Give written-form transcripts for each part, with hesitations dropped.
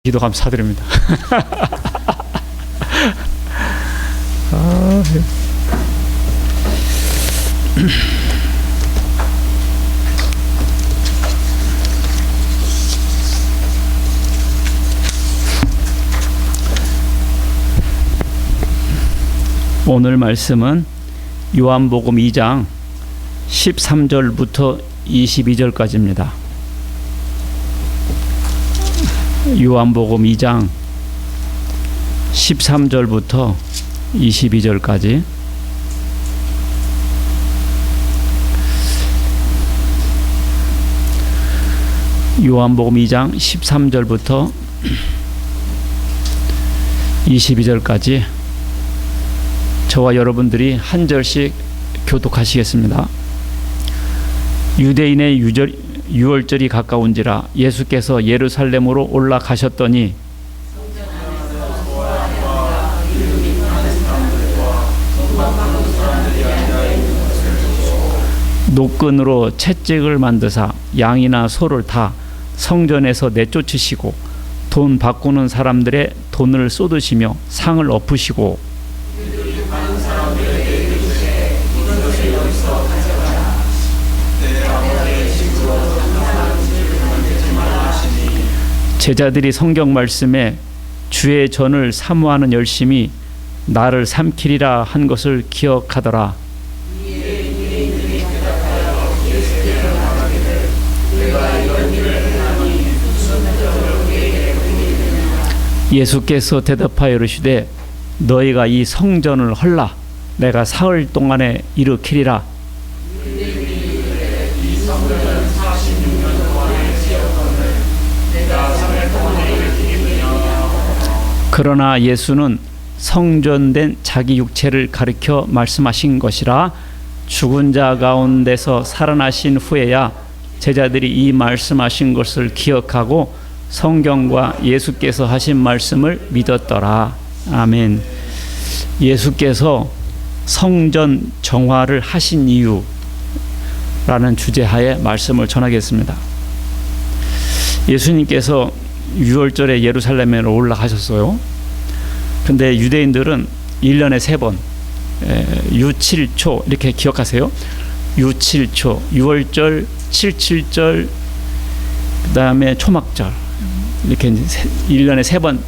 기도 감사드립니다. 오늘 말씀은 요한복음 2장 13절부터 22절까지입니다. 요한복음 2장 13절부터 22절까지. 요한복음 2장 13절부터 22절까지 저와 여러분들이 한 절씩 교독하시겠습니다. 유대인의 유월절이 가까운지라 예수께서 예루살렘으로 올라가셨더니 노끈으로 채찍을 만드사 양이나 소를 다 성전에서 내쫓으시고 돈 바꾸는 사람들의 돈을 쏟으시며 상을 엎으시고 제자들이 성경 말씀에 주의 전을 사모하는 열심이 나를 삼키리라 한 것을 기억하더라. 예수께서 대답하여 이르시되 너희가 이 성전을 헐라 내가 사흘 동안에 일으키리라. 그러나 예수는 성전된 자기 육체를 가리켜 말씀하신 것이라. 죽은 자 가운데서 살아나신 후에야 제자들이 이 말씀하신 것을 기억하고 성경과 예수께서 하신 말씀을 믿었더라. 아멘. 예수께서 성전 정화를 하신 이유라는 주제하에 말씀을 전하겠습니다. 예수님께서 6월절에 예루살렘으로 올라가셨어요. 근데 유대인들은 1년에 3번 유7초 이렇게 기억하세요. 유7초 6월절 77절 그 다음에 초막절 이렇게 1년에 3번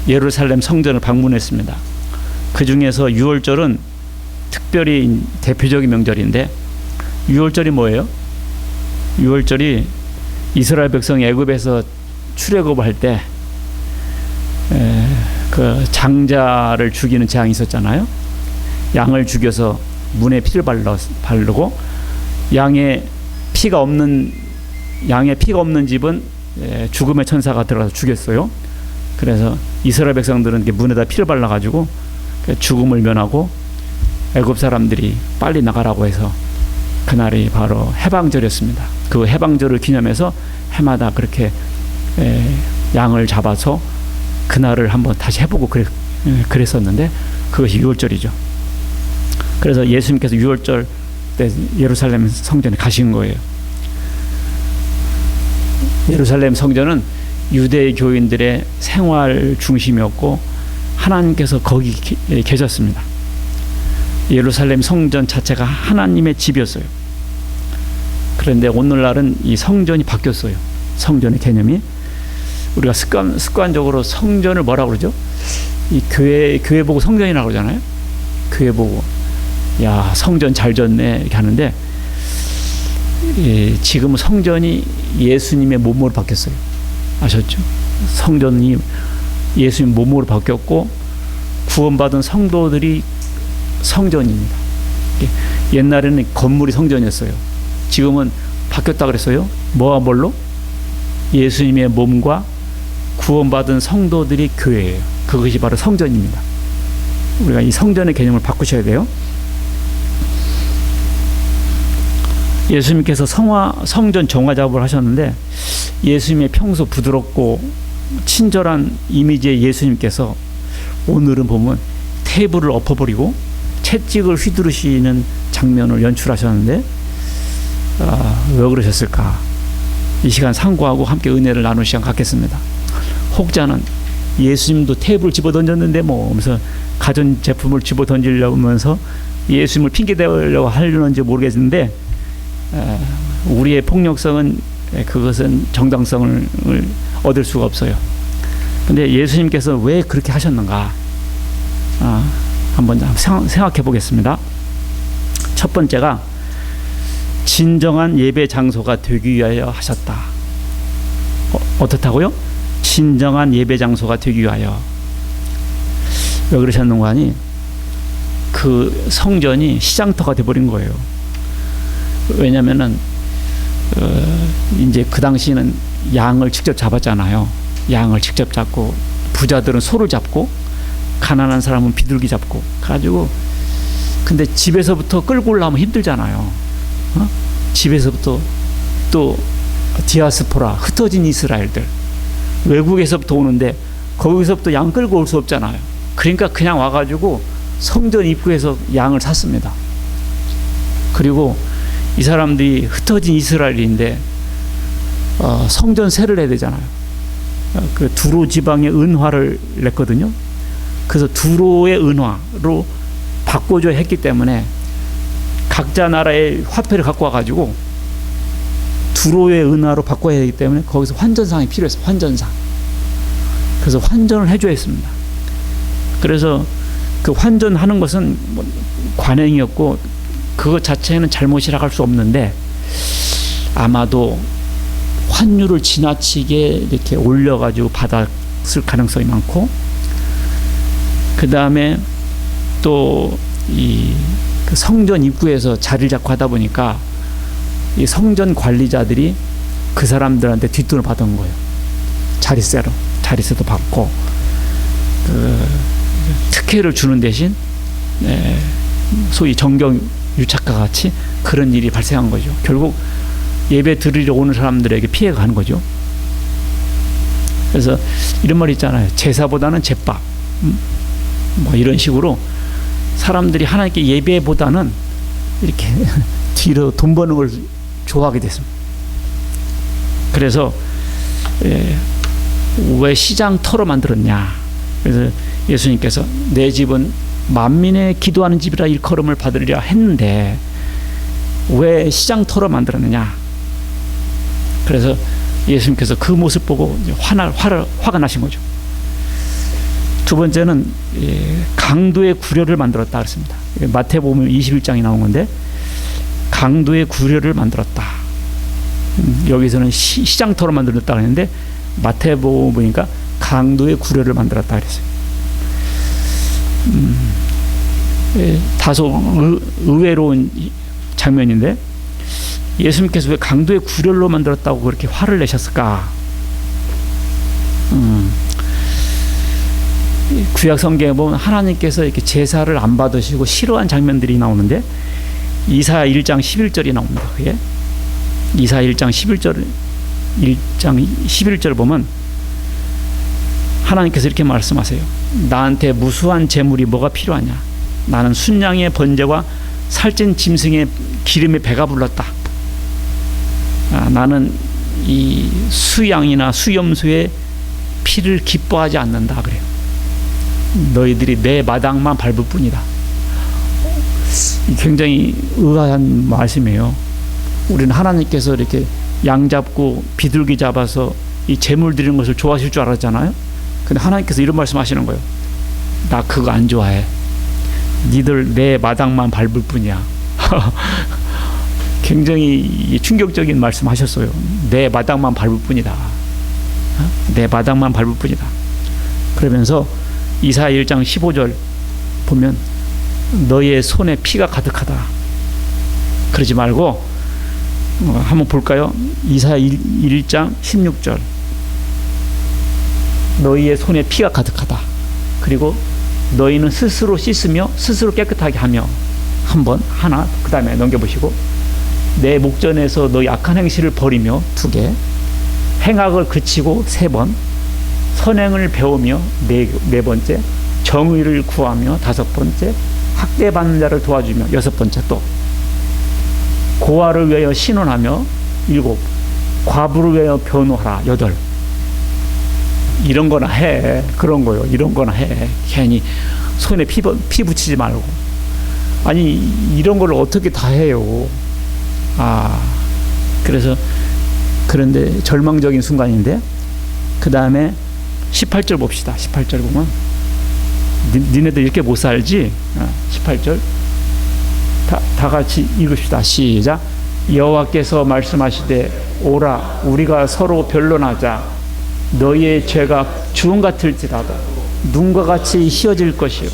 예루살렘 성전을 방문했습니다. 그 중에서 6월절은 특별히 대표적인 명절인데 6월절이 뭐예요? 6월절이 이스라엘 백성이 애굽에서 출애굽을 할 때 그 장자를 죽이는 재앙이 있었잖아요. 양을 죽여서 문에 피를 바르고 양의 피가 없는 집은 죽음의 천사가 들어가서 죽였어요. 그래서 이스라엘 백성들은 문에다 피를 발라가지고 죽음을 면하고 애굽 사람들이 빨리 나가라고 해서 그날이 바로 해방절이었습니다. 그 해방절을 기념해서 해마다 그렇게 양을 잡아서 그날을 한번 다시 해보고 그랬었는데 그것이 6월절이죠. 그래서 예수님께서 6월절 때 예루살렘 성전에 가신 거예요. 예루살렘 성전은 유대 교인들의 생활 중심이었고 하나님께서 거기 계셨습니다. 예루살렘 성전 자체가 하나님의 집이었어요. 그런데 오늘날은 이 성전이 바뀌었어요. 성전의 개념이. 우리가 습관적으로 성전을 뭐라고 그러죠? 이 교회 보고 성전이라고 그러잖아요. 교회 보고 야 성전 잘 졌네 이렇게 하는데 지금 성전이 예수님의 몸으로 바뀌었어요. 아셨죠? 성전이 예수님 몸으로 바뀌었고 구원받은 성도들이 성전입니다. 옛날에는 건물이 성전이었어요. 지금은 바뀌었다 그랬어요. 뭐와 뭘로? 예수님의 몸과 구원받은 성도들이 교회예요. 그것이 바로 성전입니다. 우리가 이 성전의 개념을 바꾸셔야 돼요. 예수님께서 성전 정화 작업을 하셨는데 예수님의 평소 부드럽고 친절한 이미지의 예수님께서 오늘은 보면 테이블을 엎어버리고 채찍을 휘두르시는 장면을 연출하셨는데 왜 그러셨을까? 이 시간 상고하고 함께 은혜를 나눌 시간 갖겠습니다. 혹자는 예수님도 테이블 집어 던졌는데 뭐 하면서 가전 제품을 집어 던지려면서 예수님을 핑계 대려고 하려는지 모르겠는데, 우리의 폭력성은 그것은 정당성을 얻을 수가 없어요. 근데 예수님께서 왜 그렇게 하셨는가? 한번 생각해 보겠습니다. 첫 번째가 진정한 예배 장소가 되기 위하여 하셨다. 어떻다고요? 진정한 예배 장소가 되기 위하여. 왜 그러셨는가 하니, 그 성전이 시장터가 돼버린 거예요. 왜냐면은 이제 그 당시에는 양을 직접 잡았잖아요. 양을 직접 잡고, 부자들은 소를 잡고, 가난한 사람은 비둘기 잡고 가지고. 근데 집에서부터 끌고 올라오면 힘들잖아요. 집에서부터, 또 디아스포라, 흩어진 이스라엘들, 외국에서부터 오는데 거기서부터 양 끌고 올 수 없잖아요. 그러니까 그냥 와가지고 성전 입구에서 양을 샀습니다. 그리고 이 사람들이 흩어진 이스라엘인데 성전 세를 해야 되잖아요. 그 두로 지방의 은화를 냈거든요. 그래서 두로의 은화로 바꿔줘야 했기 때문에 각자 나라의 화폐를 갖고 와가지고 두로의 은화로 바꿔야 하기 때문에 거기서 환전상이 필요했어요. 환전상. 그래서 환전을 해줘야 했습니다. 그래서 그 환전하는 것은 뭐 관행이었고, 그것 자체는 잘못이라고 할 수 없는데, 아마도 환율을 지나치게 이렇게 올려가지고 받았을 가능성이 많고, 그 다음에 또 이 그 성전 입구에서 자리를 잡고 하다 보니까 이 성전 관리자들이 그 사람들한테 뒷돈을 받은 거예요. 자리세도 받고, 그 특혜를 주는 대신 소위 정경 유착과 같이 그런 일이 발생한 거죠. 결국 예배 드리러 오는 사람들에게 피해가 가는 거죠. 그래서 이런 말이 있잖아요. 제사보다는 제밥. 뭐 이런 식으로 사람들이 하나님께 예배보다는 이렇게 뒤로 돈 버는 걸 좋아하게 됐습니다. 그래서 왜 시장터로 만들었냐? 그래서 예수님께서 내 집은 만민의 기도하는 집이라 일컬음을 받으리라 했는데 왜 시장터로 만들었느냐? 그래서 예수님께서 그 모습 보고 화가 나신 거죠. 두 번째는 강도의 구려를 만들었다 그랬습니다. 마태복음 21장이 나온 건데, 강도의 구려를 만들었다. 여기서는 시장터로 만들었다 그랬는데 마태복음 보니까 강도의 구려를 만들었다 그랬어요. 다소 의외로운 장면인데, 예수님께서 왜 강도의 구려로 만들었다고 그렇게 화를 내셨을까? 구약 성경에 보면 하나님께서 이렇게 제사를 안 받으시고 싫어한 장면들이 나오는데, 이사야 1장 11절이 나옵니다. 그게 이사야 1장 11절 보면 하나님께서 이렇게 말씀하세요. 나한테 무수한 제물이 뭐가 필요하냐? 나는 순양의 번제와 살찐 짐승의 기름에 배가 불렀다. 나는 이 수양이나 수염소의 피를 기뻐하지 않는다 그래요. 너희들이 내 마당만 밟을 뿐이다. 굉장히 의아한 말씀이에요. 우리는 하나님께서 이렇게 양 잡고 비둘기 잡아서 이 제물 드리는 것을 좋아하실 줄 알았잖아요. 근데 하나님께서 이런 말씀하시는 거예요. 나 그거 안 좋아해. 니들 내 마당만 밟을 뿐이야. 굉장히 충격적인 말씀하셨어요. 내 마당만 밟을 뿐이다. 내 마당만 밟을 뿐이다. 그러면서 이사야 1장 15절 보면 너의 손에 피가 가득하다. 그러지 말고 한번 볼까요? 이사야 1장 16절. 너희의 손에 피가 가득하다. 그리고 너희는 스스로 씻으며 스스로 깨끗하게 하며. 하나 그 다음에 넘겨보시고, 내 목전에서 너희 악한 행실을 버리며 2개, 행악을 그치고 3번, 선행을 배우며 4번째, 정의를 구하며 5번째, 학대받는 자를 도와주며 6번째, 또 고아를 위하여 신원하며 7, 과부를 위하여 변호하라 8. 이런 거나 해. 그런 거요. 이런 거나 해. 괜히 손에 피 붙이지 말고. 아니, 이런 걸 어떻게 다 해요. 그래서, 그런데 절망적인 순간인데, 그 다음에 18절 봅시다. 18절 보면, 니네들 이렇게 못 살지? 18절. 다 같이 읽읍시다. 시작. 여호와께서 말씀하시되, 오라, 우리가 서로 변론하자. 너희의 죄가 주홍 같을지라도 눈과 같이 희어질 것이요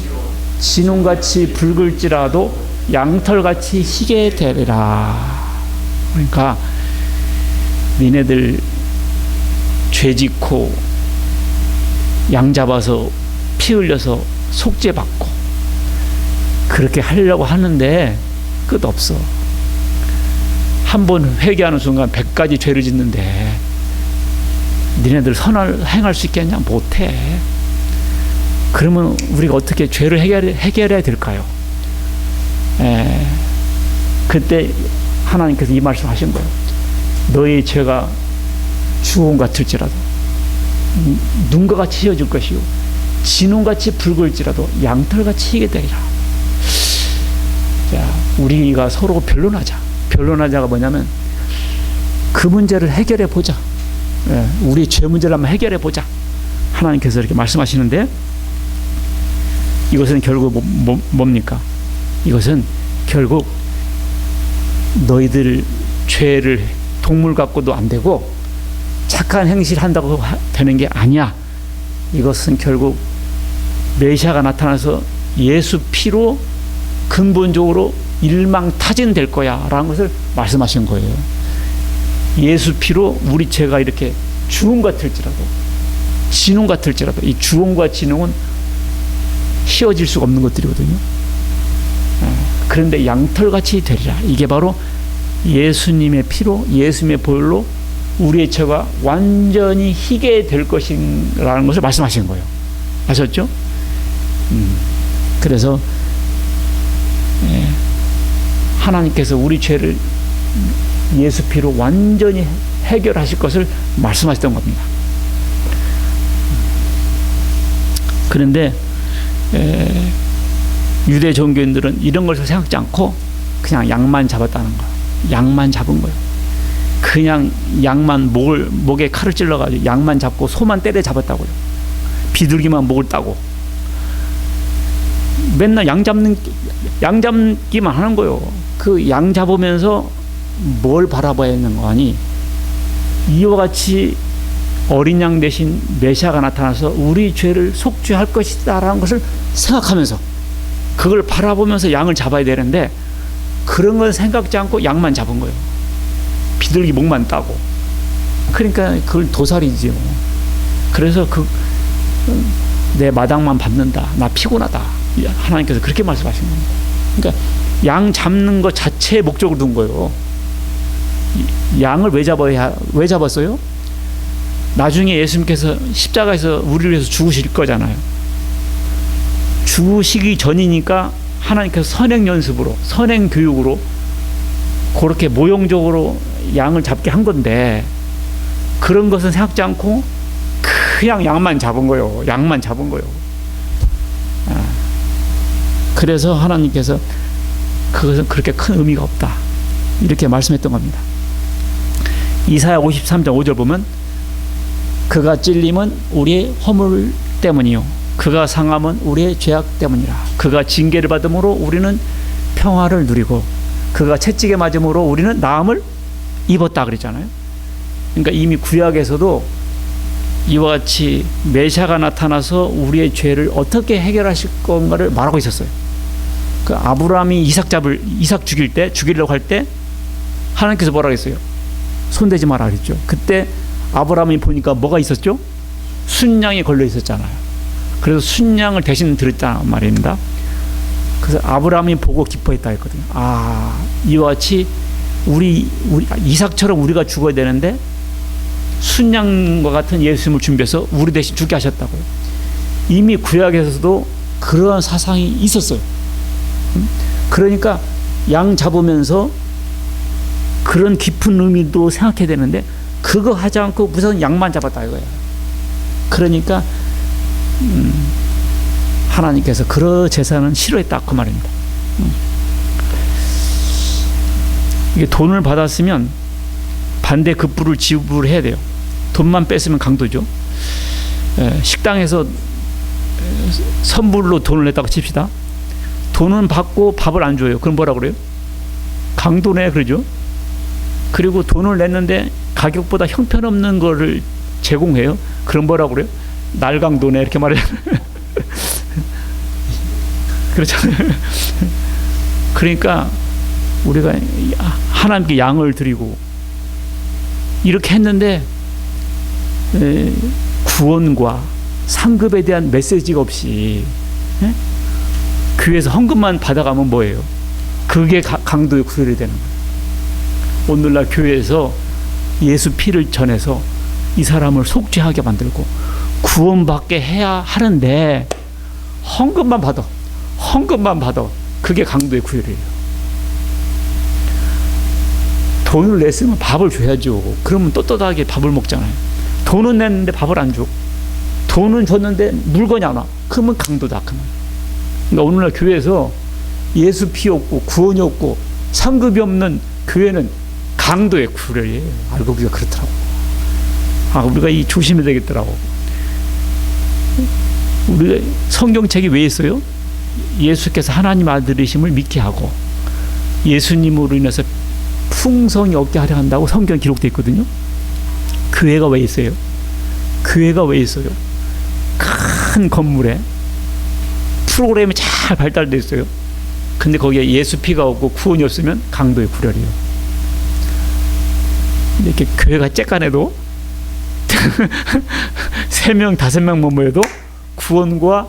진홍같이 붉을지라도 양털같이 희게 되리라. 그러니까 니네들 죄 짓고 양 잡아서 피 흘려서 속죄받고 그렇게 하려고 하는데 끝없어. 한 번 회개하는 순간 100가지 죄를 짓는데 니네들 선을 행할 수 있겠냐? 못해. 그러면 우리가 어떻게 죄를 해결해야 될까요? 그때 하나님께서 이 말씀 하신 거예요. 너의 죄가 주홍 같을지라도 눈과 같이 희어질 것이요 진홍같이 붉을지라도 양털같이 희게 되리라. 자, 우리가 서로 변론하자. 변론하자가 뭐냐면 그 문제를 해결해 보자. 우리 죄 문제를 한번 해결해 보자. 하나님께서 이렇게 말씀하시는데 이것은 결국 뭡니까? 이것은 결국 너희들 죄를 동물 갖고도 안 되고 착한 행실을 한다고 되는 게 아니야. 이것은 결국 메시아가 나타나서 예수 피로 근본적으로 일망타진될 거야 라는 것을 말씀하신 거예요. 예수 피로 우리 죄가 이렇게 주홍 같을지라도 진홍 같을지라도 이 주홍과 진홍은 희어질 수가 없는 것들이거든요. 그런데 양털같이 되리라. 이게 바로 예수님의 피로 예수님의 보혈로 우리의 죄가 완전히 희게 될 것이라는 것을 말씀하신 거예요. 아셨죠? 그래서 하나님께서 우리 죄를 예수 피로 완전히 해결하실 것을 말씀하셨던 겁니다. 그런데 유대 종교인들은 이런 것을 생각지 않고 그냥 양만 잡았다는 거예요. 양만 잡은 거예요. 그냥 양만 목에 칼을 찔러가지고 양만 잡고 소만 때려 잡았다고요. 비둘기만 목을 따고 맨날 양 잡기만 하는 거예요. 그 양 잡으면서 뭘 바라봐야 하는 거 아니? 이와 같이 어린 양 대신 메시아가 나타나서 우리 죄를 속죄할 것이다라는 것을 생각하면서 그걸 바라보면서 양을 잡아야 되는데 그런 걸 생각지 않고 양만 잡은 거예요. 비둘기 목만 따고. 그러니까 그걸 도살이지요. 그래서 내 마당만 밟는다. 나 피곤하다. 하나님께서 그렇게 말씀하신 겁니다. 그러니까 양 잡는 것 자체의 목적을 둔 거예요. 양을 왜 잡았어요? 나중에 예수님께서 십자가에서 우리를 위해서 죽으실 거잖아요. 죽으시기 전이니까 하나님께서 선행 연습으로, 선행 교육으로 그렇게 모형적으로 양을 잡게 한 건데 그런 것은 생각지 않고 그냥 양만 잡은 거예요. 양만 잡은 거예요. 그래서 하나님께서 그것은 그렇게 큰 의미가 없다. 이렇게 말씀했던 겁니다. 이사야 53장 5절 보면 그가 찔림은 우리의 허물 때문이요 그가 상함은 우리의 죄악 때문이라. 그가 징계를 받음으로 우리는 평화를 누리고 그가 채찍에 맞음으로 우리는 나음을 입었다 그랬잖아요. 그러니까 이미 구약에서도 이와 같이 메시아가 나타나서 우리의 죄를 어떻게 해결하실 건가를 말하고 있었어요. 그 아브라함이 이삭 죽이려고 할 때 하나님께서 뭐라 그랬어요? 손대지 마라 그랬죠. 그때 아브라함이 보니까 뭐가 있었죠? 순양이 걸려 있었잖아요. 그래서 순양을 대신 드렸단 말입니다. 그래서 아브라함이 보고 기뻐했다 했거든요. 이와 같이 우리 이삭처럼 우리가 죽어야 되는데 순양과 같은 예수님을 준비해서 우리 대신 죽게 하셨다고요. 이미 구약에서도 그러한 사상이 있었어요. 그러니까 양 잡으면서 그런 깊은 의미도 생각해야 되는데 그거 하지 않고 무슨 양만 잡았다 이거예요. 그러니까 하나님께서 그런 제사는 싫어했다 그 말입니다. 이게 돈을 받았으면 반대 급부를 지불해야 돼요. 돈만 뺐으면 강도죠. 식당에서 선불로 돈을 냈다고 칩시다. 돈은 받고 밥을 안 줘요. 그럼 뭐라 그래요? 강도네 그러죠. 그리고 돈을 냈는데 가격보다 형편없는 거를 제공해요. 그럼 뭐라 그래요? 날강도네 이렇게 말하잖아요. 그렇잖아요. 그러니까 우리가 하나님께 양을 드리고 이렇게 했는데 구원과 상급에 대한 메시지가 없이 교회에서 헌금만 받아가면 뭐예요? 그게 강도의 구별이 되는 거예요. 오늘날 교회에서 예수 피를 전해서 이 사람을 속죄하게 만들고 구원받게 해야 하는데 헌금만 받아 그게 강도의 구별이에요. 돈을 냈으면 밥을 줘야죠. 그러면 떳떳하게 밥을 먹잖아요. 돈은 냈는데 밥을 안 줘. 돈은 줬는데 물건이 안 와. 그러면 강도다. 그러니까 오늘날 교회에서 예수 피 없고 구원이 없고 상급이 없는 교회는 강도의 구별이에요. 알고 보니까 그렇더라고. 우리가 이 조심해야 되겠더라고. 우리가 성경책이 왜 있어요? 예수께서 하나님 아들이심을 믿게 하고 예수님으로 인해서 풍성이 얻게 하려 한다고 성경 기록되어 있거든요. 교회가 왜 있어요? 교회가 왜 있어요? 큰 건물에 프로그램이 잘 발달되어 있어요. 근데 거기에 예수 피가 없고 구원이 없으면 강도의 구별이에요. 이렇게 교회가 쬐깐해도 3명 5명 모여도 구원과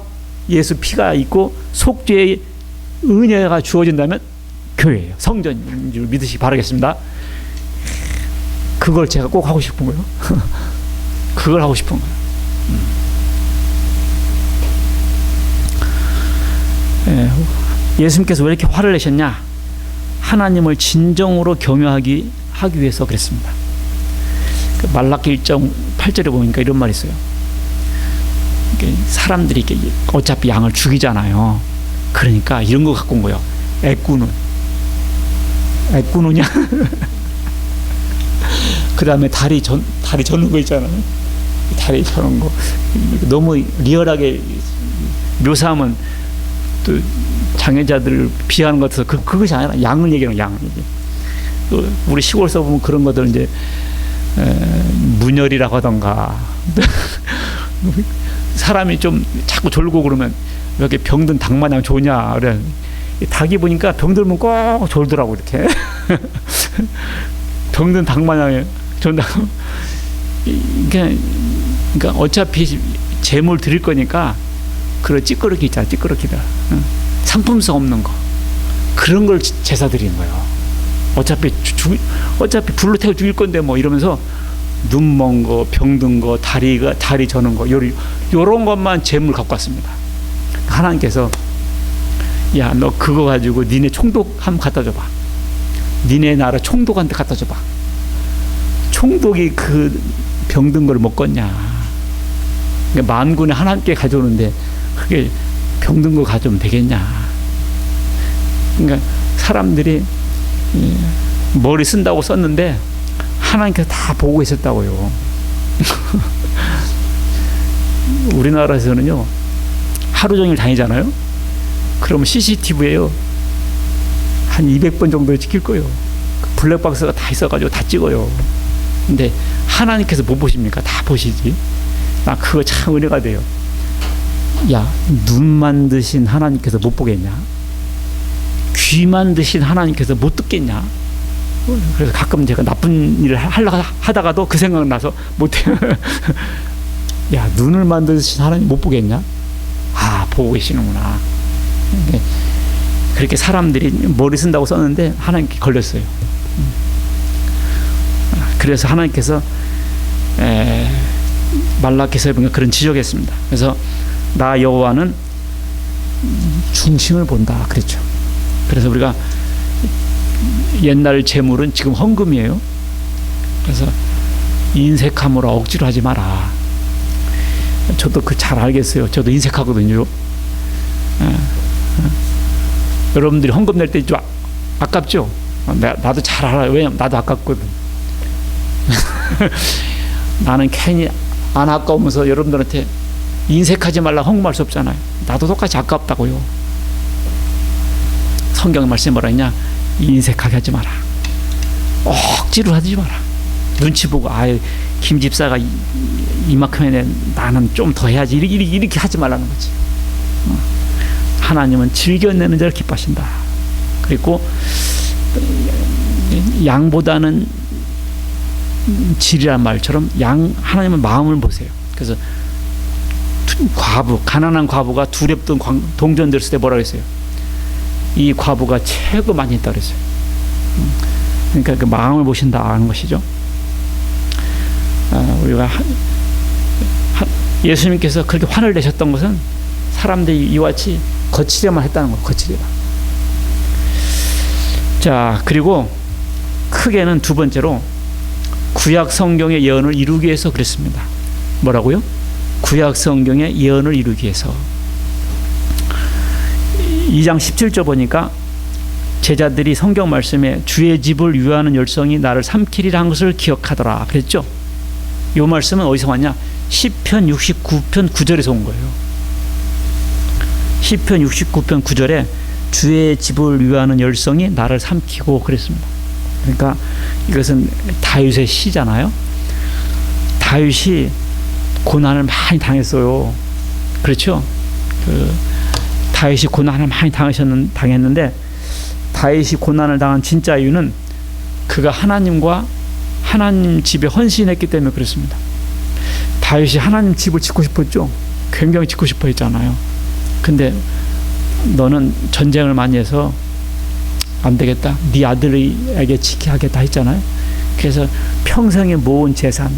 예수 피가 있고 속죄의 은혜가 주어진다면 교회예요. 성전인 줄 믿으시기 바라겠습니다. 그걸 제가 꼭 하고 싶은 거예요. 그걸 하고 싶은 거예요. 예수님께서 왜 이렇게 화를 내셨냐? 하나님을 진정으로 경외하기 위해서 그랬습니다. 말라기 1장 8절에 보니까 이런 말이 있어요. 사람들이 어차피 양을 죽이잖아요. 그러니까 이런 거 갖고 온 거예요. 애꾸느냐? 그 다음에 다리 저는 거 있잖아요. 다리 저는 거. 너무 리얼하게 묘사하면 또 장애자들을 비하는 것 같아서 그것이 아니라 양을 얘기하는 양. 우리 시골에서 보면 그런 것들 이제 문열이라고 하던가 사람이 좀 자꾸 졸고 그러면 왜 이렇게 병든 닭 마냥 좋냐 그래. 닭이 보니까 병들면 꼭 졸더라고 이렇게. 병든 닭 마냥 존다고. 그러니까 어차피 재물 드릴 거니까 그런 찌끄러기 있잖아. 찌끄러기다. 상품성 없는 거 그런 걸 제사 드리는 거예요. 어차피 불로 태워 죽일 건데 뭐 이러면서 눈 먼 거, 병든 거, 다리 저는 거 요런 것만 재물 갖고 왔습니다. 하나님께서 야, 너 그거 가지고 니네 총독 한번 갖다 줘봐. 니네 나라 총독한테 갖다 줘봐. 총독이 그 병든 걸 먹겠냐. 그러니까 만군의 하나님께 가져오는데 그게 병든 거 가져오면 되겠냐. 그러니까 사람들이 머리 쓴다고 썼는데 하나님께서 다 보고 있었다고요. 우리나라에서는요 하루 종일 다니잖아요. 그러면 CCTV에요 한 200번 정도 찍힐 거예요. 블랙박스가 다 있어가지고 다 찍어요. 근데 하나님께서 못 보십니까? 다 보시지. 나 그거 참 은혜가 돼요. 야, 눈만 드신 하나님께서 못 보겠냐? 귀만 드신 하나님께서 못 듣겠냐? 그래서 가끔 제가 나쁜 일을 하다가도 그 생각 나서 못해요. 야, 눈을 만드신 하나님 못 보겠냐? 보고 계시는구나. 그렇게 사람들이 머리 쓴다고 썼는데 하나님께 걸렸어요. 그래서 하나님께서 말라기서에 보면 그런 지적했습니다. 그래서 나 여호와는 중심을 본다 그랬죠. 그래서 우리가 옛날 재물은 지금 헌금이에요. 그래서 인색함으로 억지로 하지 마라. 저도 그 잘 알겠어요. 저도 인색하거든요. 여러분들이 헌금 낼 때 좀 아깝죠? 나도 잘 알아요. 왜냐면 나도 아깝거든. 나는 괜히 안 아까우면서 여러분들한테 인색하지 말라 헌금할 수 없잖아요. 나도 똑같이 아깝다고요. 성경 말씀에 뭐라 했냐? 인색하게 하지 마라. 억지로 하지 마라. 눈치 보고 김 집사가 이만큼 해내 나는 좀 더 해야지 이렇게 하지 말라는 거지. 하나님은 즐겨내는 자를 기뻐하신다. 그리고 양보다는 질이란 말처럼 하나님은 마음을 보세요. 그래서 가난한 과부가 두렵던 동전들었을 때 뭐라 그랬어요? 이 과부가 최고 많이 했다 그랬어요. 그러니까 그 마음을 보신다는 것이죠. 우리가 예수님께서 그렇게 화를 내셨던 것은 사람들이 이와 같이 거치려만 했다는 거예요. 거치려만. 자, 그리고 크게는 두 번째로 구약 성경의 예언을 이루기 위해서 그랬습니다. 뭐라고요? 구약 성경의 예언을 이루기 위해서. 2장 17절 보니까 제자들이 성경 말씀에 주의 집을 위하는 열성이 나를 삼키리라 한 것을 기억하더라 그랬죠. 이 말씀은 어디서 왔냐? 시편 69편 9절에서 온 거예요. 시편 69편 9절에 주의 집을 위하는 열성이 나를 삼키고 그랬습니다. 그러니까 이것은 다윗의 시잖아요. 다윗이 고난을 많이 당했어요. 그렇죠? 다윗이 고난을 많이 당했는데 다윗이 고난을 당한 진짜 이유는 그가 하나님과 하나님 집에 헌신했기 때문에 그렇습니다. 다윗이 하나님 집을 짓고 싶었죠. 굉장히 짓고 싶어 했잖아요. 근데 너는 전쟁을 많이 해서 안 되겠다. 네 아들에게 지키게 하겠다 했잖아요. 그래서 평생에 모은 재산,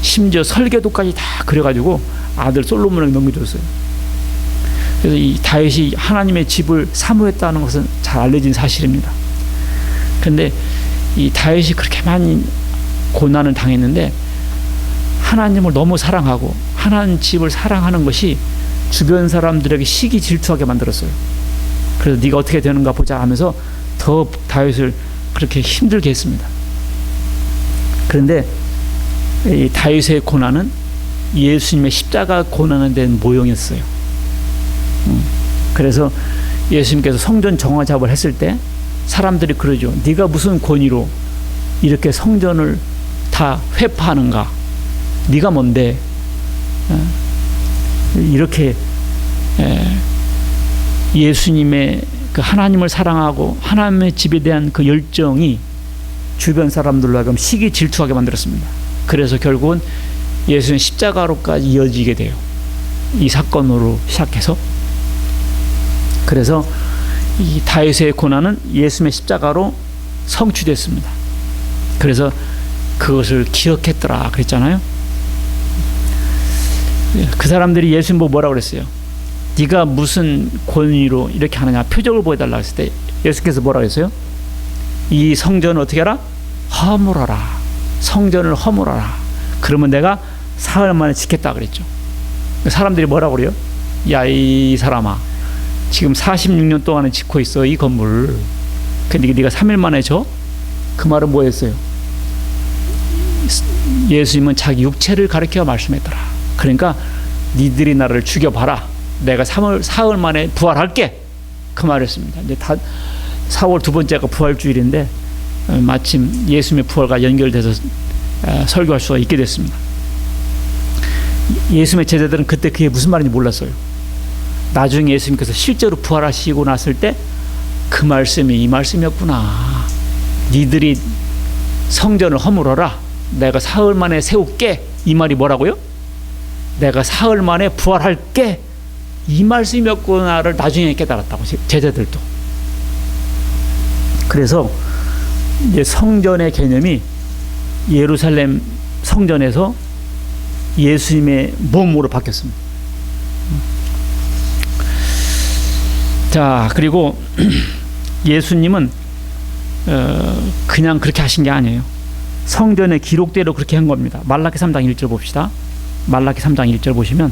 심지어 설계도까지 다 그려가지고 아들 솔로몬에게 넘겨줬어요. 그래서 이 다윗이 하나님의 집을 사모했다는 것은 잘 알려진 사실입니다. 그런데 이 다윗이 그렇게 많이 고난을 당했는데 하나님을 너무 사랑하고 하나님 집을 사랑하는 것이 주변 사람들에게 시기 질투하게 만들었어요. 그래서 네가 어떻게 되는가 보자 하면서 더 다윗을 그렇게 힘들게 했습니다. 그런데 이 다윗의 고난은 예수님의 십자가 고난에 대한 모형이었어요. 그래서 예수님께서 성전 정화 작업을 했을 때 사람들이 그러죠. 네가 무슨 권위로 이렇게 성전을 다 회파하는가? 네가 뭔데? 이렇게 예수님의 그 하나님을 사랑하고 하나님의 집에 대한 그 열정이 주변 사람들로 하여금 시기 질투하게 만들었습니다. 그래서 결국은 예수님 십자가로까지 이어지게 돼요. 이 사건으로 시작해서. 그래서 이 다윗의 고난은 예수님의 십자가로 성취됐습니다. 그래서 그것을 기억했더라 그랬잖아요. 그 사람들이 예수님 보고 뭐라고 그랬어요? 네가 무슨 권위로 이렇게 하느냐, 표적을 보여달라 했을 때 예수께서 뭐라고 했어요? 이 성전을 어떻게 하라? 허물어라. 성전을 허물어라. 그러면 내가 사흘 만에 짓겠다 그랬죠. 사람들이 뭐라고 그래요? 야, 이 사람아, 지금 46년 동안에 짓고 있어 이 건물. 근데 네가 3일 만에 져? 그 말은 뭐였어요? 예수님은 자기 육체를 가리켜 말씀했더라. 그러니까 니들이 나를 죽여봐라. 내가 사흘 만에 부활할게. 그 말했습니다. 이제 4월 두 번째가 부활주일인데 마침 예수님의 부활과 연결돼서 설교할 수가 있게 됐습니다. 예수님의 제자들은 그때 그게 무슨 말인지 몰랐어요. 나중에 예수님께서 실제로 부활하시고 났을 때 그 말씀이 이 말씀이었구나. 니들이 성전을 허물어라. 내가 사흘 만에 세울게. 이 말이 뭐라고요? 내가 사흘 만에 부활할게. 이 말씀이었구나를 나중에 깨달았다고, 제자들도. 그래서 이제 성전의 개념이 예루살렘 성전에서 예수님의 몸으로 바뀌었습니다. 자, 그리고 예수님은 그냥 그렇게 하신 게 아니에요. 성전의 기록대로 그렇게 한 겁니다. 말라기 3장 1절 봅시다. 말라기 3장 1절 보시면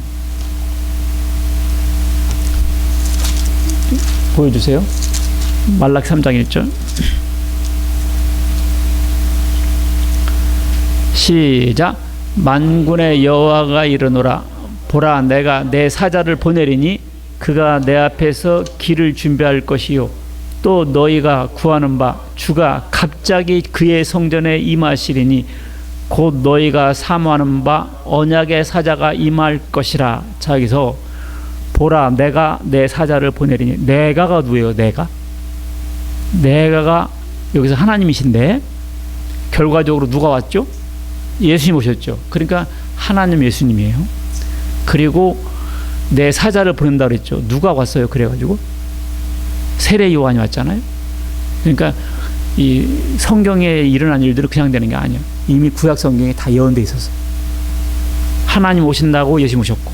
보여주세요. 말라기 3장 1절 시작. 만군의 여호와가 이르노라 보라 내가 내 사자를 보내리니 그가 내 앞에서 길을 준비할 것이요 또 너희가 구하는 바 주가 갑자기 그의 성전에 임하시리니 곧 너희가 사모하는 바 언약의 사자가 임할 것이라. 자, 여기서 보라 내가 내 사자를 보내리니 내가가 누구예요? 내가가 여기서 하나님이신데 결과적으로 누가 왔죠? 예수님 오셨죠. 그러니까 하나님 예수님이에요. 그리고 내 사자를 보낸다 그랬죠. 누가 왔어요? 그래가지고 세례 요한이 왔잖아요. 그러니까 이 성경에 일어난 일들은 그냥 되는 게 아니에요. 이미 구약 성경에 다 예언돼 있었어요. 하나님 오신다고 예수님 오셨고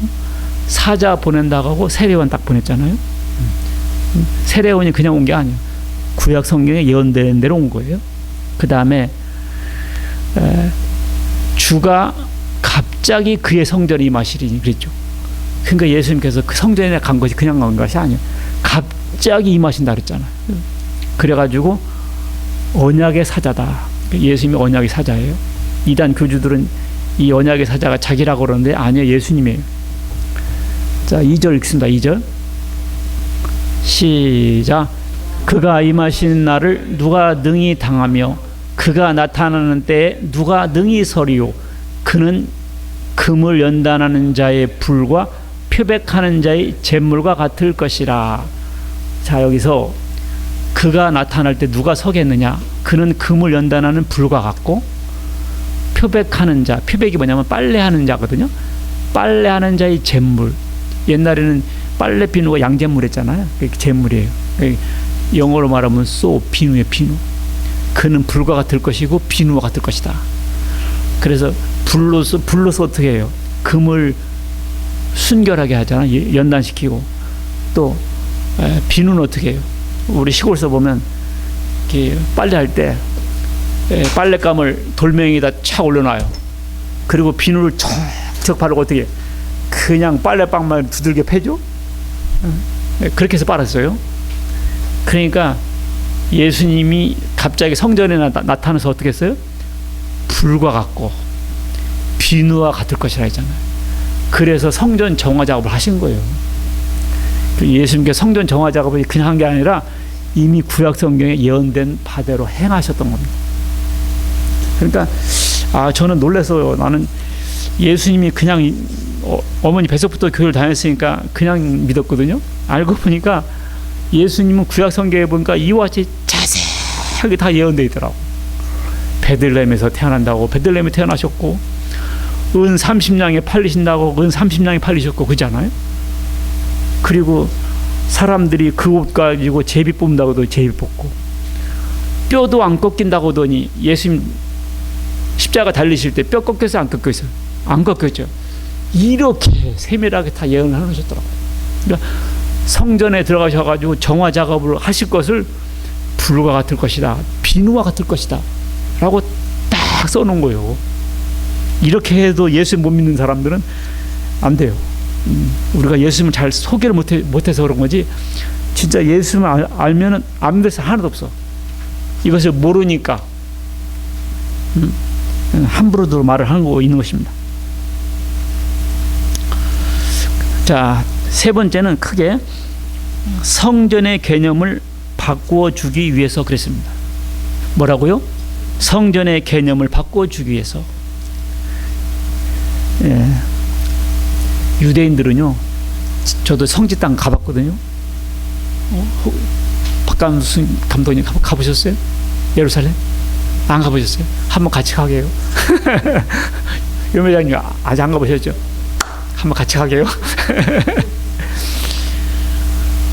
사자 보낸다고 하고 세례 요한 딱 보냈잖아요. 세례 요한이 그냥 온 게 아니에요. 구약 성경에 예언된 대로 온 거예요. 그 다음에 주가 갑자기 그의 성전에 임하시리니 그랬죠. 그러니까 예수님께서 그 성전에 간 것이 그냥 간 것이 아니에요. 갑자기 임하신다 그랬잖아요. 그래가지고 언약의 사자다. 예수님이 언약의 사자예요. 이단 교주들은 이 언약의 사자가 자기라고 그러는데 아니요, 예수님이에요. 자, 2절 읽습니다. 2절 시작. 그가 임하시는 날을 누가 능히 당하며 그가 나타나는 때에 누가 능히 서리요. 그는 금을 연단하는 자의 불과 표백하는 자의 잿물과 같을 것이라. 자, 여기서 그가 나타날 때 누가 서겠느냐? 그는 금을 연단하는 불과 같고 표백하는 자, 표백이 뭐냐면 빨래하는 자거든요. 빨래하는 자의 잿물. 옛날에는 빨래 비누가 양잿물 했잖아요. 그게 잿물이에요. 영어로 말하면 소ap, 비누의 비누. 그는 불과 같을 것이고 비누와 같을 것이다. 그래서 불로서 어떻게 해요? 금을 순결하게 하잖아요. 연단시키고. 또 비누는 어떻게 해요? 우리 시골에서 보면 이렇게 빨래할 때 빨랫감을 돌멩이에다 착 올려놔요. 그리고 비누를 척척 바르고 어떻게 그냥 빨래방만 두들겨 패죠? 그렇게 해서 빨았어요. 그러니까 예수님이 갑자기 성전에 나타나서 어떻게 했어요? 불과 같고 비누와 같을 것이라 했잖아요. 그래서 성전 정화 작업을 하신 거예요. 예수님께서 성전 정화 작업을 그냥 한 게 아니라 이미 구약 성경에 예언된 바대로 행하셨던 겁니다. 그러니까 저는 놀라서 나는 예수님이 그냥 어머니 뱃속부터 교회를 다녔으니까 그냥 믿었거든요. 알고 보니까 예수님은 구약 성경에 보니까 이와 같이 자세하게 다 예언되어 있더라고. 베들레헴에서 태어난다고 베들레헴에 태어나셨고 은 30냥에 팔리신다고 은 30냥에 팔리셨고 그잖아요. 그리고 사람들이 그 옷 가지고 제비 뽑는다고 하더니 제비 뽑고 뼈도 안 꺾인다고 하더니 예수님 십자가 달리실 때 뼈 꺾였어요? 안 꺾였어요? 안 꺾였죠. 이렇게 세밀하게 다 예언을 해놓으셨더라고요. 그러니까 성전에 들어가셔가지고 정화 작업을 하실 것을 불과 같을 것이다, 비누와 같을 것이다 라고 딱 써놓은 거예요. 이렇게 해도 예수 못 믿는 사람들은 안 돼요. 우리가 예수님을 잘 소개를 못해서 그런 거지 진짜 예수님을 알면은 안 믿을 사람 하나도 없어. 이것을 모르니까 함부로도 말을 하는 거 있는 것입니다. 자, 세 번째는 크게 성전의 개념을 바꾸어 주기 위해서 그랬습니다. 뭐라고요? 성전의 개념을 바꾸어 주기 위해서. 유대인들은요, 저도 성지 땅 가봤거든요. 박감수 감독님 가보셨어요? 예루살렘? 안 가보셨어요? 한번 같이 가게요. 유매장님 아직 안 가보셨죠? 한번 같이 가게요.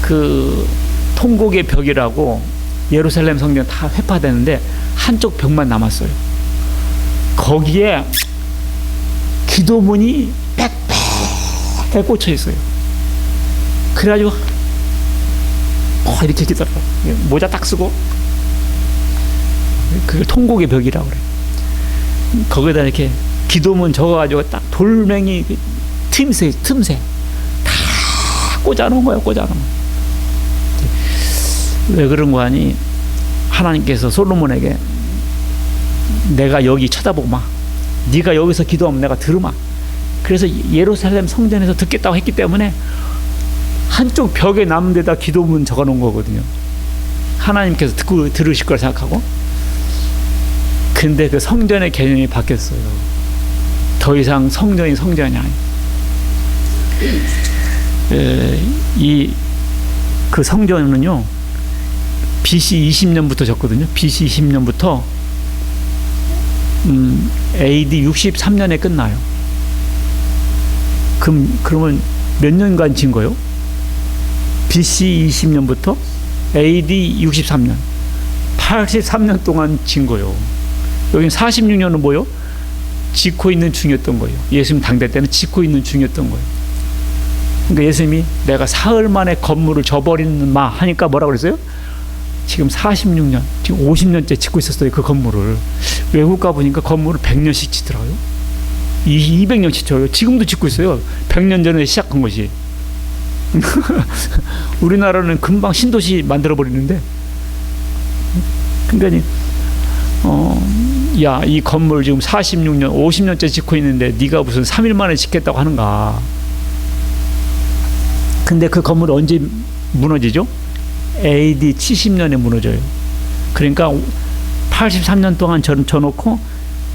그 통곡의 벽이라고 예루살렘 성전 다 회파되는데 한쪽 벽만 남았어요. 거기에 기도문이 빽빽하게 꽂혀 있어요. 그래가지고 이렇게 기도하라고 모자 딱 쓰고 그걸 통곡의 벽이라고 그래요. 거기다 이렇게 기도문 적어가지고 딱 돌멩이 틈새 다 꽂아놓은 거예요. 꽂아놓은 거. 왜 그런 거 하니? 하나님께서 솔로몬에게 내가 여기 쳐다보마. 네가 여기서 기도하면 내가 들으마. 그래서 예루살렘 성전에서 듣겠다고 했기 때문에 한쪽 벽에 남은 데다 기도문 적어놓은 거거든요. 하나님께서 듣고 들으실 걸 생각하고. 근데 그 성전의 개념이 바뀌었어요. 더 이상 성전이 아니에요. 그 성전은요, BC 20년부터 졌거든요. BC 20년부터 AD 63년에 끝나요. 그러면 몇 년간 진 거예요? BC 20년부터 AD 63년, 83년 동안 진 거예요. 여기 46년은 뭐요? 짓고 있는 중이었던 거예요. 예수님 당대 때는 짓고 있는 중이었던 거예요. 그러니까 예수님이 내가 사흘 만에 건물을 저버리는 마 하니까 뭐라고 그랬어요? 지금 46년, 지금 50년째 짓고 있었어요. 그 건물을. 외국 가보니까 건물을 100년씩 짓더라고요. 200년 짓죠. 지금도 짓고 있어요. 100년 전에 시작한 것이. 우리나라는 금방 신도시 만들어버리는데, 그러니까 야, 이 건물 지금 46년, 50년째 짓고 있는데 네가 무슨 3일 만에 짓겠다고 하는가. 근데 그 건물이 언제 무너지죠? AD 70년에 무너져요. 그러니까 83년 동안 져놓고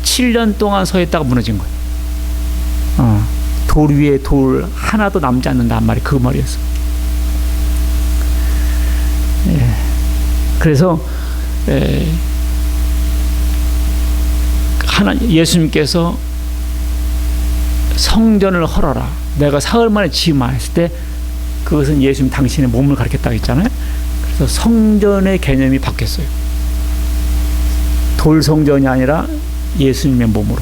7년 동안 서 있다가 무너진 거예요. 돌 위에 돌 하나도 남지 않는단 말이 그 말이었어. 그래서 예수님께서 성전을 헐어라, 내가 사흘 만에 지으마 했을 때 그것은 예수님 당신의 몸을 가리켰다고 했잖아요. 그래서 성전의 개념이 바뀌었어요. 돌 성전이 아니라 예수님의 몸으로.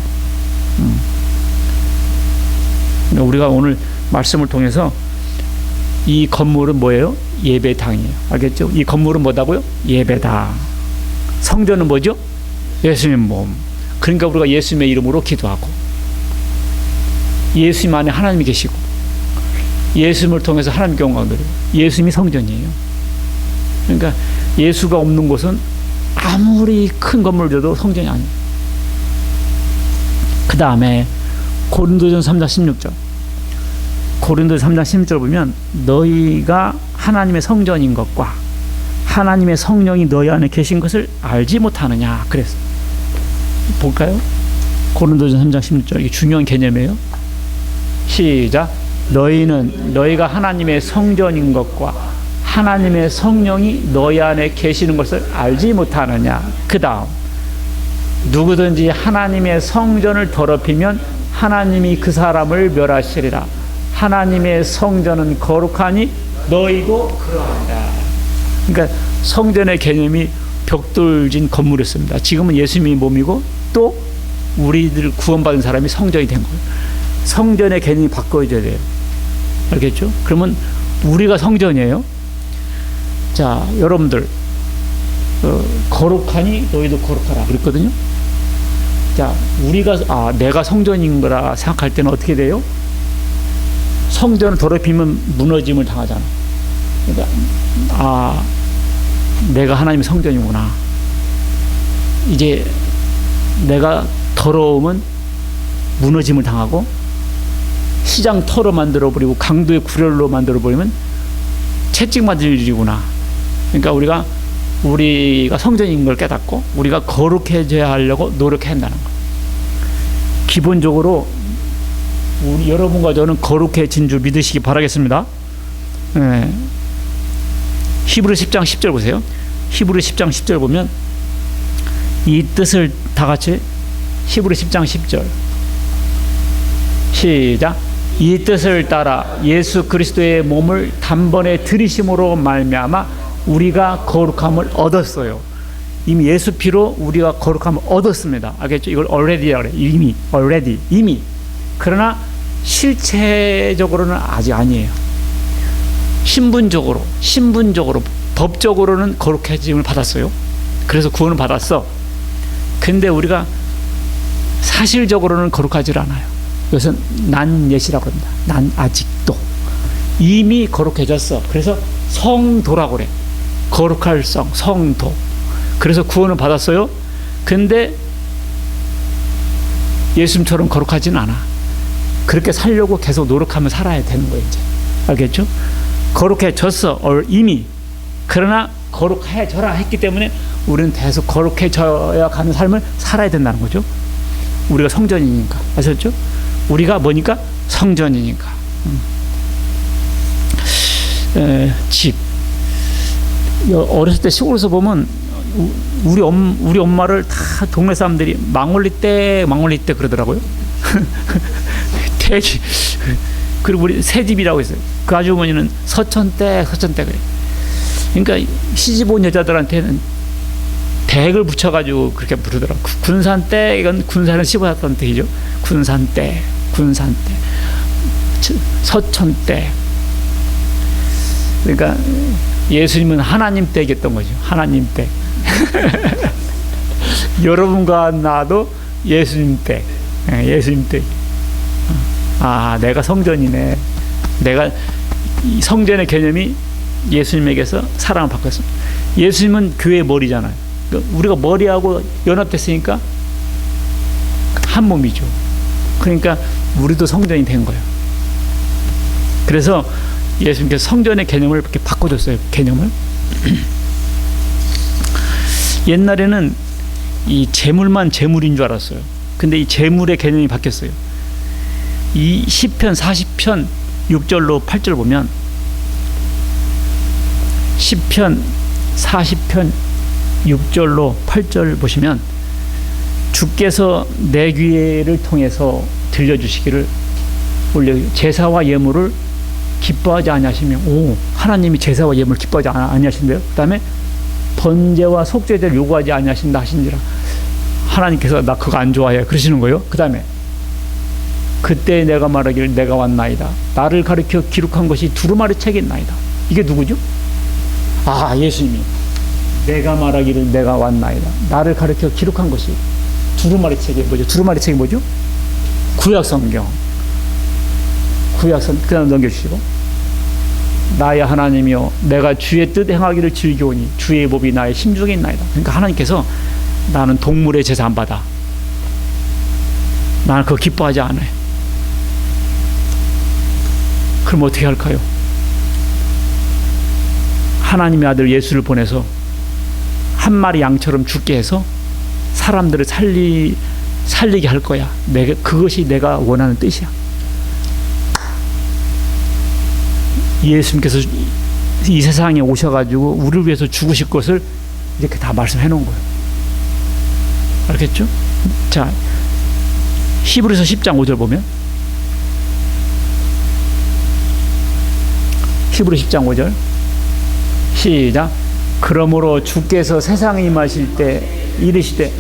우리가 오늘 말씀을 통해서 이 건물은 뭐예요? 예배당이에요. 알겠죠? 이 건물은 뭐다고요? 예배당. 성전은 뭐죠? 예수님 몸. 그러니까 우리가 예수님의 이름으로 기도하고, 예수님 안에 하나님이 계시고, 예수님을 통해서 하나님께 영광을 드리고, 예수님이 성전이에요. 그러니까 예수가 없는 곳은 아무리 큰 건물 줘도 성전이 아니에요. 그 다음에 고린도전서 3장 16절. 고린도전서 3장 16절 보면 너희가 하나님의 성전인 것과 하나님의 성령이 너희 안에 계신 것을 알지 못하느냐 그랬어. 볼까요? 고린도전서 3장 16절. 이게 중요한 개념이에요. 시작. 너희가 하나님의 성전인 것과 하나님의 성령이 너희 안에 계시는 것을 알지 못하느냐. 그 다음, 누구든지 하나님의 성전을 더럽히면 하나님이 그 사람을 멸하시리라. 하나님의 성전은 거룩하니 너희도 그러하리라. 그러니까 성전의 개념이 벽돌진 건물이었습니다. 지금은 예수님이 몸이고 또 우리들 구원받은 사람이 성전이 된 거예요. 성전의 개념이 바꿔줘야 돼요. 알겠죠? 그러면 우리가 성전이에요. 자, 여러분들 거룩하니 너희도 거룩하라 그랬거든요. 자, 우리가 내가 성전인 거라 생각할 때는 어떻게 돼요? 성전을 더럽히면 무너짐을 당하잖아. 그러니까 내가 하나님의 성전이구나. 이제 내가 더러우면 무너짐을 당하고, 시장 터로 만들어버리고 강도의 구렬로 만들어버리면 채찍맞을 일이구나. 그러니까 우리가 성전인 걸 깨닫고 우리가 거룩해져야 하려고 노력해야 한다는 거예요. 기본적으로 여러분과 저는 거룩해진 줄 믿으시기 바라겠습니다. 네. 히브리 10장 10절 보세요. 히브리 10장 10절 보면 이 뜻을 다 같이, 히브리 10장 10절 시작. 이 뜻을 따라 예수 그리스도의 몸을 단번에 들이심으로 말미암아 우리가 거룩함을 얻었어요. 이미 예수 피로 우리가 거룩함을 얻었습니다. 알겠죠? 이걸 already라고 그래요. 이미. 그러나 실체적으로는 아직 아니에요. 신분적으로 법적으로는 거룩해짐을 받았어요. 그래서 구원을 받았어. 근데 우리가 사실적으로는 거룩하지 않아요. 이것은 난 옛이라고 합니다. 난 아직도 이미 거룩해졌어. 그래서 성도라고 그래. 거룩할 성도. 그래서 구원을 받았어요. 근데 예수님처럼 거룩하진 않아. 그렇게 살려고 계속 노력하면 살아야 되는 거예요. 이제 알겠죠? 거룩해졌어 이미. 그러나 거룩해져라 했기 때문에 우리는 계속 거룩해져야 가는 삶을 살아야 된다는 거죠. 우리가 성전이니까. 아셨죠? 우리가 뭐니까? 성전이니까. 집. 어렸을 때 시골에서 보면 우리 엄마를 다 동네 사람들이 망올리떼 그러더라고요. 돼지. 그리고 우리 새집이라고 했어요. 그 아주머니는 서천댁 그래. 그러니까 시집 온 여자들한테는 댁을 붙여가지고 그렇게 부르더라고. 군산댁, 이건 군산을 씹어놨던 댁이죠. 군산댁, 서천댁. 그러니까 예수님은 하나님 댁이었던 거죠. 하나님 댁. 여러분과 나도 예수님 댁. 예수님 댁. 아, 내가 성전이네. 내가 이 성전의 개념이 예수님에게서 사랑을 받겠어. 예수님은 교회의 머리잖아요. 그러니까 우리가 머리하고 연합됐으니까 한 몸이죠. 그러니까 우리도 성전이 된 거예요. 그래서 예수님께서 성전의 개념을 이렇게 바꿔줬어요. 개념을. 옛날에는 이 재물만 재물인 줄 알았어요. 근데 이 재물의 개념이 바뀌었어요. 이 시편 40편 6절로 8절 보면, 시편 40편 6절로 8절 보시면, 주께서 내 귀를 통해서 들려주시기를 제사와 예물을 기뻐하지 아니하시며, 하나님이 제사와 예물을 기뻐하지 아니하신대요. 그 다음에 번제와 속죄제를 요구하지 아니하신다 하신지라. 하나님께서 나 그거 안 좋아해 그러시는 거예요. 그 다음에 그때 내가 말하기를 내가 왔나이다. 나를 가리켜 기록한 것이 두루마리 책에 있나이다. 이게 누구죠? 아, 예수님이 내가 말하기를 내가 왔나이다. 나를 가리켜 기록한 것이 두루마리 책이 뭐죠? 두루마리 책이 뭐죠? 구약성경. 구약성경. 그 다음 넘겨주시고, 나의 하나님이여 내가 주의 뜻 행하기를 즐겨오니 주의 법이 나의 심중에 있나이다. 그러니까 하나님께서 나는 동물의 제사 안 받아. 나는 그거 기뻐하지 않아요. 그럼 어떻게 할까요? 하나님의 아들 예수를 보내서 한 마리 양처럼 죽게 해서 사람들을 살리게 할 거야. 그것이 내가 원하는 뜻이야. 예수님께서 이 세상에 오셔가지고 우리를 위해서 죽으실 것을 이렇게 다 말씀해 놓은 거예요. 알겠죠? 자, 히브리서 10장 5절 보면, 히브리 10장 5절 시작. 그러므로 주께서 세상에 임하실 때 이르시되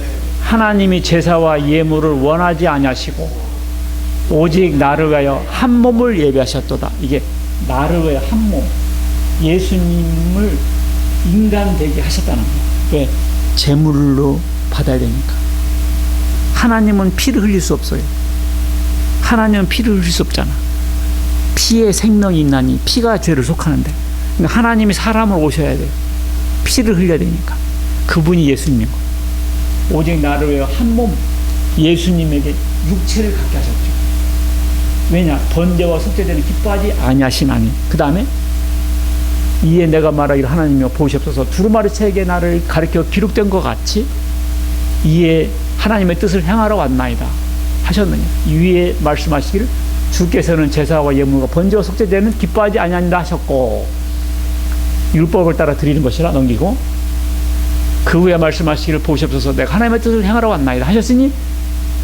하나님이 제사와 예물을 원하지 아니하시고 오직 나를 위하여 한 몸을 예비하셨도다. 이게 나를 위하여 한 몸, 예수님을 인간 되게 하셨다는 거예요. 왜? 제물로 받아야 되니까. 하나님은 피를 흘릴 수 없어요. 하나님은 피를 흘릴 수 없잖아. 피에 생명이 있나니 피가 죄를 속하는데, 그러니까 하나님이 사람을 오셔야 돼요. 피를 흘려야 되니까. 그분이 예수님인 거예요. 오직 나를 위하여 한 몸, 예수님에게 육체를 갖게 하셨죠. 왜냐? 번제와 속죄제는 기뻐하지 아니하시나니. 그 다음에 이에 내가 말하기를 하나님이여 보시옵소서 두루마리 책에 나를 가리켜 기록된 것 같이 이에 하나님의 뜻을 행하러 왔나이다 하셨느냐. 위에 말씀하시기를 주께서는 제사와 예물과 번제와 속죄제는 기뻐하지 아니한다 하셨고 율법을 따라 드리는 것이라 넘기고, 그 후에 말씀하시기를 보시옵소서 내가 하나님의 뜻을 행하러 왔나이다 하셨으니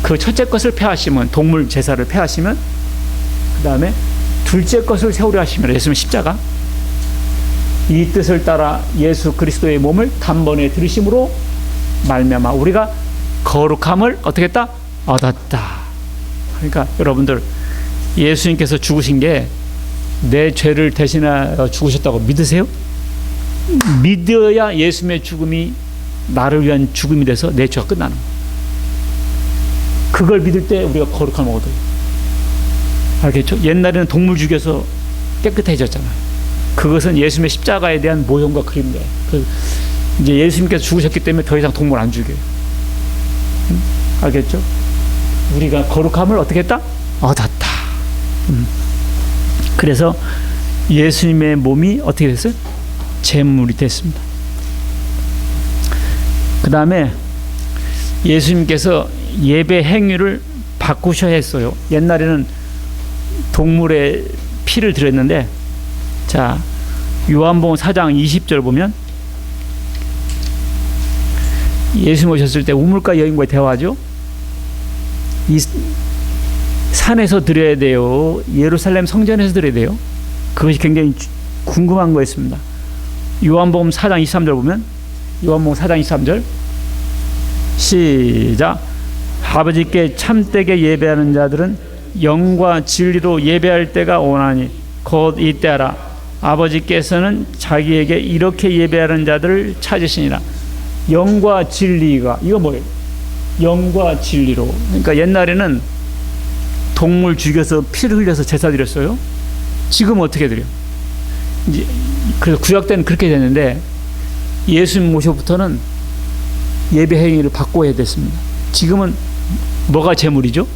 그 첫째 것을 폐하시면, 동물 제사를 폐하시면, 그 다음에 둘째 것을 세우려 하시면, 예수님 십자가, 이 뜻을 따라 예수 그리스도의 몸을 단번에 들으심으로 말미암아 우리가 거룩함을 어떻게 했다? 얻었다. 그러니까 여러분들, 예수님께서 죽으신 게 내 죄를 대신하여 죽으셨다고 믿으세요? 믿어야 예수님의 죽음이 나를 위한 죽음이 돼서 내 죄가 끝나는 거예요. 그걸 믿을 때 우리가 거룩함을 얻어요. 알겠죠? 옛날에는 동물 죽여서 깨끗해졌잖아요. 그것은 예수님의 십자가에 대한 모형과 그림이에요. 이제 예수님께서 죽으셨기 때문에 더 이상 동물 안 죽여요. 알겠죠? 우리가 거룩함을 어떻게 했다? 얻었다. 그래서 예수님의 몸이 어떻게 됐어요? 제물이 됐습니다. 그 다음에 예수님께서 예배 행위를 바꾸셔야 했어요. 옛날에는 동물의 피를 드렸는데, 자, 요한복음 4장 20절 보면 예수님 오셨을 때 우물가 여인과의 대화죠. 이 산에서 드려야 돼요? 예루살렘 성전에서 드려야 돼요? 그것이 굉장히 궁금한 거였습니다. 요한복음 4장 23절 보면, 요한복음 4장 23절 시작. 아버지께 참되게 예배하는 자들은 영과 진리로 예배할 때가 오나니 곧 이때하라. 아버지께서는 자기에게 이렇게 예배하는 자들을 찾으시니라. 영과 진리가, 이거 뭐예요? 영과 진리로. 그러니까 옛날에는 동물 죽여서 피를 흘려서 제사 드렸어요. 지금 어떻게 드려요? 이제 그래서 구약 때는 그렇게 됐는데, 예수님 오셔부터는 예배 행위를 바꿔야 됐습니다. 지금은 뭐가 제물이죠?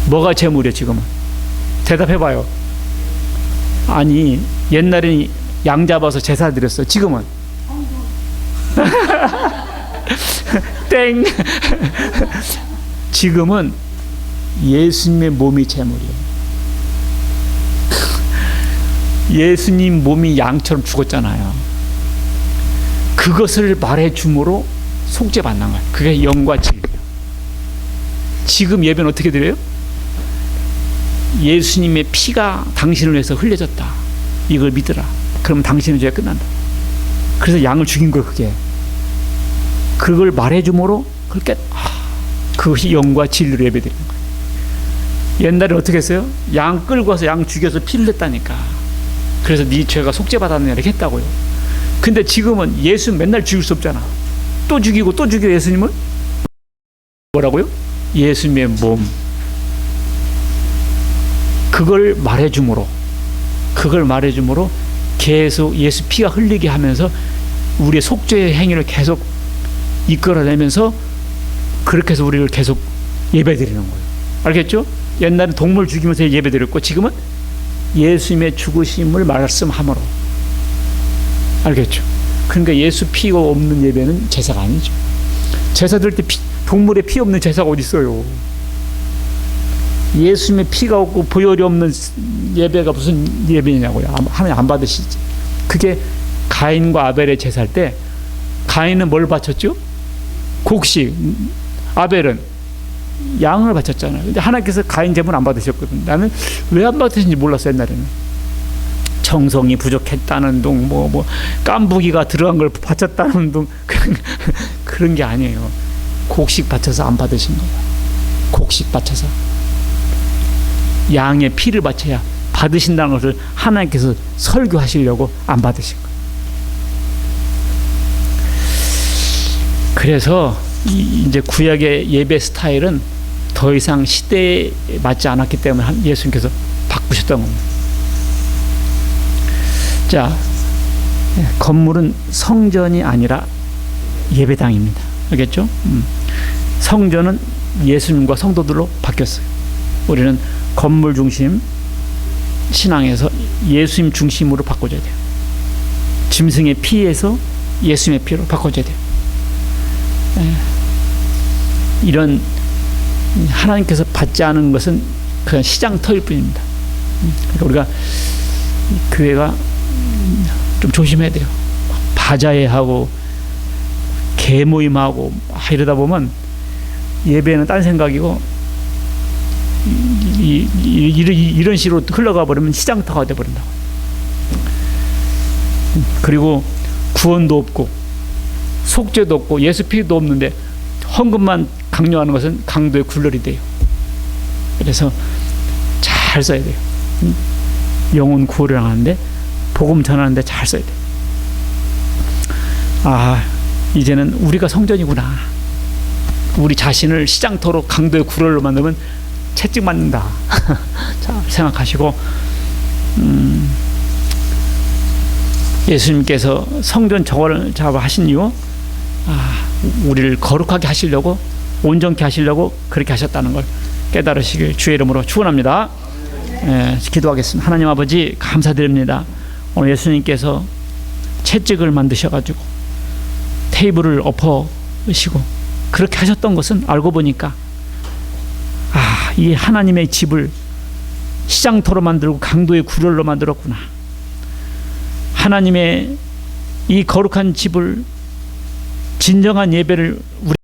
뭐가 제물이에요 지금은? 대답해봐요. 아니, 옛날에는 양 잡아서 제사 드렸어요. 지금은? 땡. 지금은 예수님의 몸이 제물이에요. 예수님 몸이 양처럼 죽었잖아요. 그것을 말해줌으로 속죄받는 거예요. 그게 영과 진리예요. 지금 예배는 어떻게 드려요? 예수님의 피가 당신을 위해서 흘려졌다. 이걸 믿으라. 그러면 당신의 죄가 끝난다. 그래서 양을 죽인 거예요. 그걸 말해줌으로 그것이 영과 진리로 예배드리는 거예요. 옛날에 어떻게 했어요? 양 끌고 와서 양 죽여서 피를 냈다니까. 그래서 네 죄가 속죄받았느냐 이렇게 했다고요. 근데 지금은 예수 맨날 죽일 수 없잖아. 또 죽이고 또 죽여. 예수님을 뭐라고요? 예수님의 몸. 그걸 말해줌으로 계속 예수 피가 흘리게 하면서 우리의 속죄의 행위를 계속 이끌어내면서 그렇게 해서 우리를 계속 예배드리는 거예요. 알겠죠? 옛날에 동물 죽이면서 예배드렸고, 지금은 예수님의 죽으심을 말씀함으로. 알겠죠? 그러니까 예수 피가 없는 예배는 제사가 아니죠. 제사 드릴 때 동물의 피 없는 제사가 어디 있어요? 예수님의 피가 없고 보혈이 없는 예배가 무슨 예배냐고요. 하나님 안 받으시지. 그게 가인과 아벨의 제사할 때, 가인은 뭘 바쳤죠? 곡식. 아벨은 양을 바쳤잖아요. 근데 하나님께서 가인 제물 안 받으셨거든. 나는 왜 안 받으신지 몰랐어. 옛날에는 정성이 부족했다는 둥, 깐부기가 들어간 걸 바쳤다는 둥, 그런 게 아니에요. 곡식 바쳐서 안 받으신 거예요. 곡식 바쳐서 양의 피를 바쳐야 받으신다는 것을 하나님께서 설교하시려고 안 받으신 거예요. 그래서 이제 구약의 예배 스타일은 더 이상 시대에 맞지 않았기 때문에 예수님께서 바꾸셨던 겁니다. 자, 건물은 성전이 아니라 예배당입니다. 알겠죠? 성전은 예수님과 성도들로 바뀌었어요. 우리는 건물 중심 신앙에서 예수님 중심으로 바꿔줘야 돼요. 짐승의 피에서 예수님의 피로 바꿔줘야 돼요. 이런 하나님께서 받지 않은 것은 그냥 시장터일 뿐입니다. 그러니까 우리가 교회가 좀 조심해야 돼요. 바자회하고 개모임하고 이러다 보면 예배는 딴 생각이고 이런 식으로 흘러가 버리면 시장터가 돼버린다고. 그리고 구원도 없고 속죄도 없고 예수 피도 없는데 헌금만 강요하는 것은 강도의 굴레이 돼요. 그래서 잘 써야 돼요. 영혼 구원을 하는데, 복음 전하는데 잘 써야 돼요. 아, 이제는 우리가 성전이구나. 우리 자신을 시장터로 강도의 구럴로 만들면 채찍 맞는다. 자, 생각하시고 예수님께서 성전 정화를 하신 이유 우리를 거룩하게 하시려고, 온전케 하시려고 그렇게 하셨다는 걸 깨달으시길 주의 이름으로 축원합니다. 기도하겠습니다. 하나님 아버지, 감사드립니다. 오늘 예수님께서 채찍을 만드셔가지고 테이블을 엎으시고 그렇게 하셨던 것은 알고 보니까 이 하나님의 집을 시장터로 만들고 강도의 구럴로 만들었구나. 하나님의 이 거룩한 집을, 진정한 예배를 우리